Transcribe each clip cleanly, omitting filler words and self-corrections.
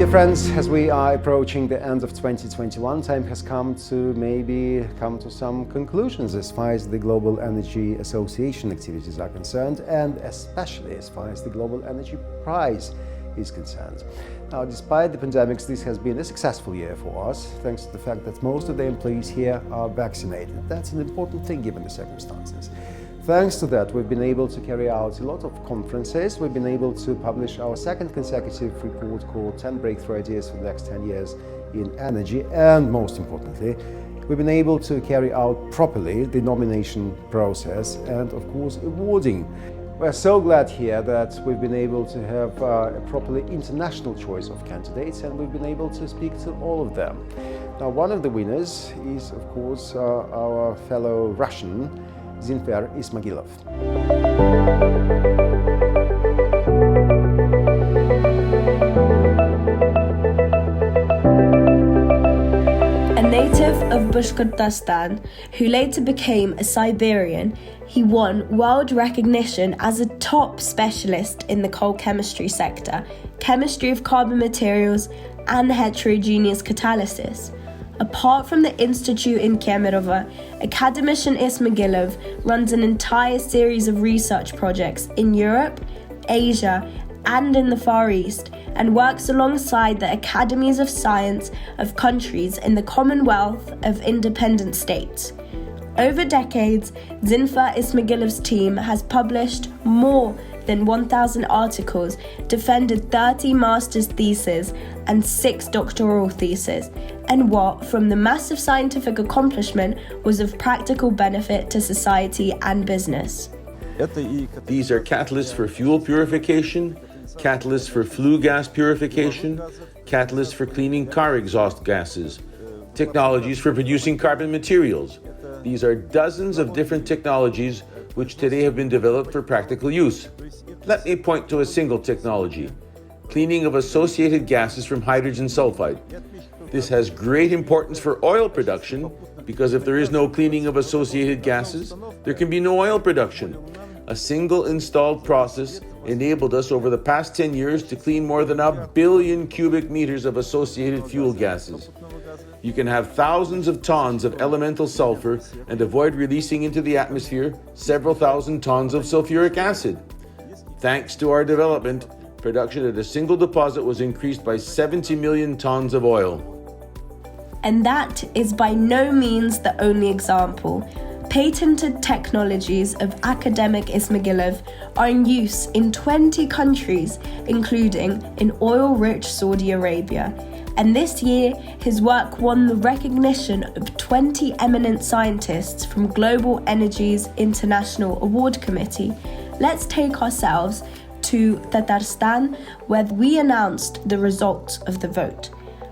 Dear friends, as we are approaching the end of 2021, time has come to maybe come to some conclusions as far as the Global Energy Association activities are concerned, and especially as far as the Global Energy Prize is concerned. Now, despite the pandemics, this has been a successful year for us, thanks to the fact that most of the employees here are vaccinated. That's an important thing given the circumstances. Thanks to that, we've been able to carry out a lot of conferences. We've been able to publish our second consecutive report called 10 Breakthrough Ideas for the Next 10 Years in Energy. And most importantly, we've been able to carry out properly the nomination process and, of course, awarding. We're so glad here that we've been able to have a properly international choice of candidates, and we've been able to speak to all of them. Now, one of the winners is, of course, our fellow Russian, Zinfer Ismagilov. A native of Bashkortostan, who later became a Siberian, he won world recognition as a top specialist in the coal chemistry sector, chemistry of carbon materials, and heterogeneous catalysis. Apart from the institute in Kemerovo, academician Ismagilov runs an entire series of research projects in Europe, Asia, and in the Far East, and works alongside the academies of science of countries in the Commonwealth of Independent States. Over decades, Zinfer Ismagilov's team has published more than 1,000 articles, defended 30 master's theses and 6 doctoral theses, and what, from the massive scientific accomplishment, was of practical benefit to society and business. These are catalysts for fuel purification, catalysts for flue gas purification, catalysts for cleaning car exhaust gases, technologies for producing carbon materials. These are dozens of different technologies which today have been developed for practical use. Let me point to a single technology: cleaning of associated gases from hydrogen sulfide. This has great importance for oil production because if there is no cleaning of associated gases, there can be no oil production. A single installed process enabled us over the past 10 years to clean more than 1 billion cubic meters of associated fuel gases. You can have thousands of tons of elemental sulfur and avoid releasing into the atmosphere several thousand tons of sulfuric acid. Thanks to our development, production at a single deposit was increased by 70 million tons of oil. And that is by no means the only example. Patented technologies of academic Ismagilov are in use in 20 countries, including in oil-rich Saudi Arabia. And this year, his work won the recognition of 20 eminent scientists from Global Energy's International Award Committee. Let's take ourselves to Tatarstan, where we announced the results of the vote.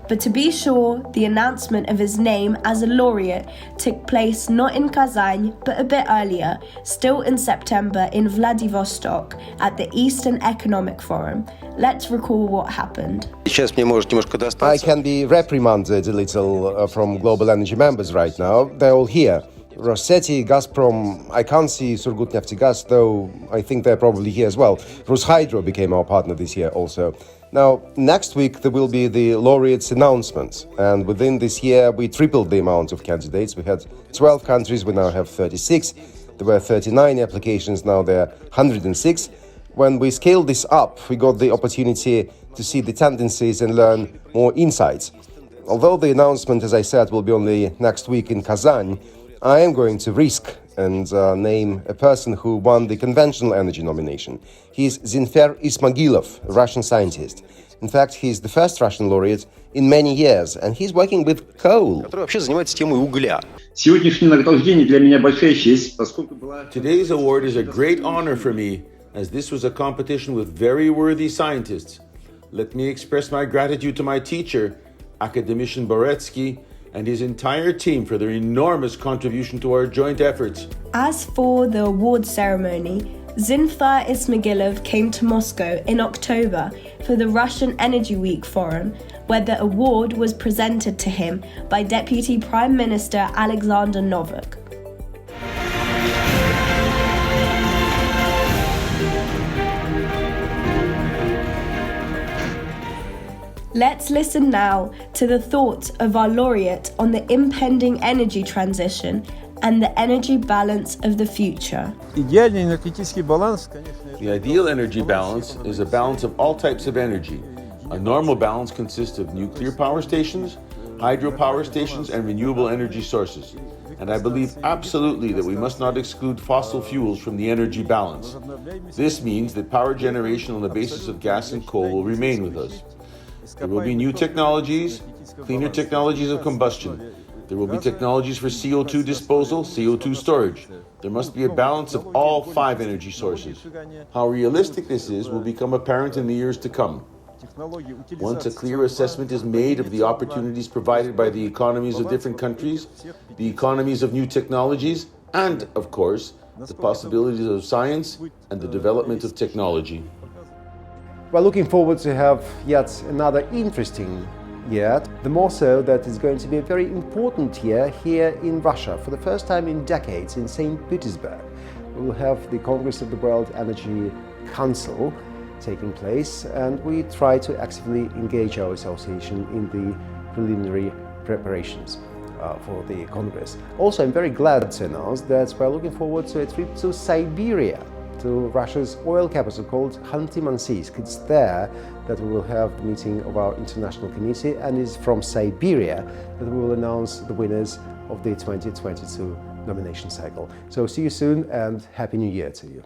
But to be sure, the announcement of his name as a laureate took place not in Kazan, but a bit earlier, still in September in Vladivostok at the Eastern Economic Forum. Let's recall what happened. I can be reprimanded a little from Global Energy members right now. They're all here. Rosetti, Gazprom, I can't see Surgutneftegas, though I think they're probably here as well. Rushydro became our partner this year also. Now, next week there will be the laureates announcement, and within this year we tripled the amount of candidates. We had 12 countries, we now have 36. There were 39 applications, now there are 106. When we scaled this up, we got the opportunity to see the tendencies and learn more insights. Although the announcement, as I said, will be only next week in Kazan, I am going to risk and name a person who won the conventional energy nomination. He is Zinfer Ismagilov, a Russian scientist. In fact, he is the first Russian laureate in many years, and he's working with coal. Today's award is a great honor for me, as this was a competition with very worthy scientists. Let me express my gratitude to my teacher, academician Boretsky, and his entire team for their enormous contribution to our joint efforts. As for the award ceremony, Zinfer Ismagilov came to Moscow in October for the Russian Energy Week Forum, where the award was presented to him by Deputy Prime Minister Alexander Novak. Let's listen now to the thoughts of our laureate on the impending energy transition and the energy balance of the future. Идеальный энергетический баланс, конечно, The ideal energy balance is a balance of all types of energy. A normal balance consists of nuclear power stations, hydropower stations, and renewable energy sources. And I believe absolutely that we must not exclude fossil fuels from the energy balance. This means that power generation on the basis of gas and coal will remain with us. There will be new technologies, cleaner technologies of combustion. There will be technologies for CO2 disposal, CO2 storage. There must be a balance of all 5 energy sources. How realistic this is will become apparent in the years to come. Once a clear assessment is made of the opportunities provided by the economies of different countries, the economies of new technologies, and, of course, the possibilities of science and the development of technology. We're looking forward to have yet another interesting year, the more so that it's going to be a very important year here in Russia. For the first time in decades in St. Petersburg, we will have the Congress of the World Energy Council taking place, and we try to actively engage our association in the preliminary preparations for the Congress. Also, I'm very glad to announce that we're looking forward to a trip to Siberia, to Russia's oil capital called Khanty-Mansiysk. It's there that we will have the meeting of our international committee, and it's from Siberia that we will announce the winners of the 2022 nomination cycle. So see you soon, and Happy New Year to you.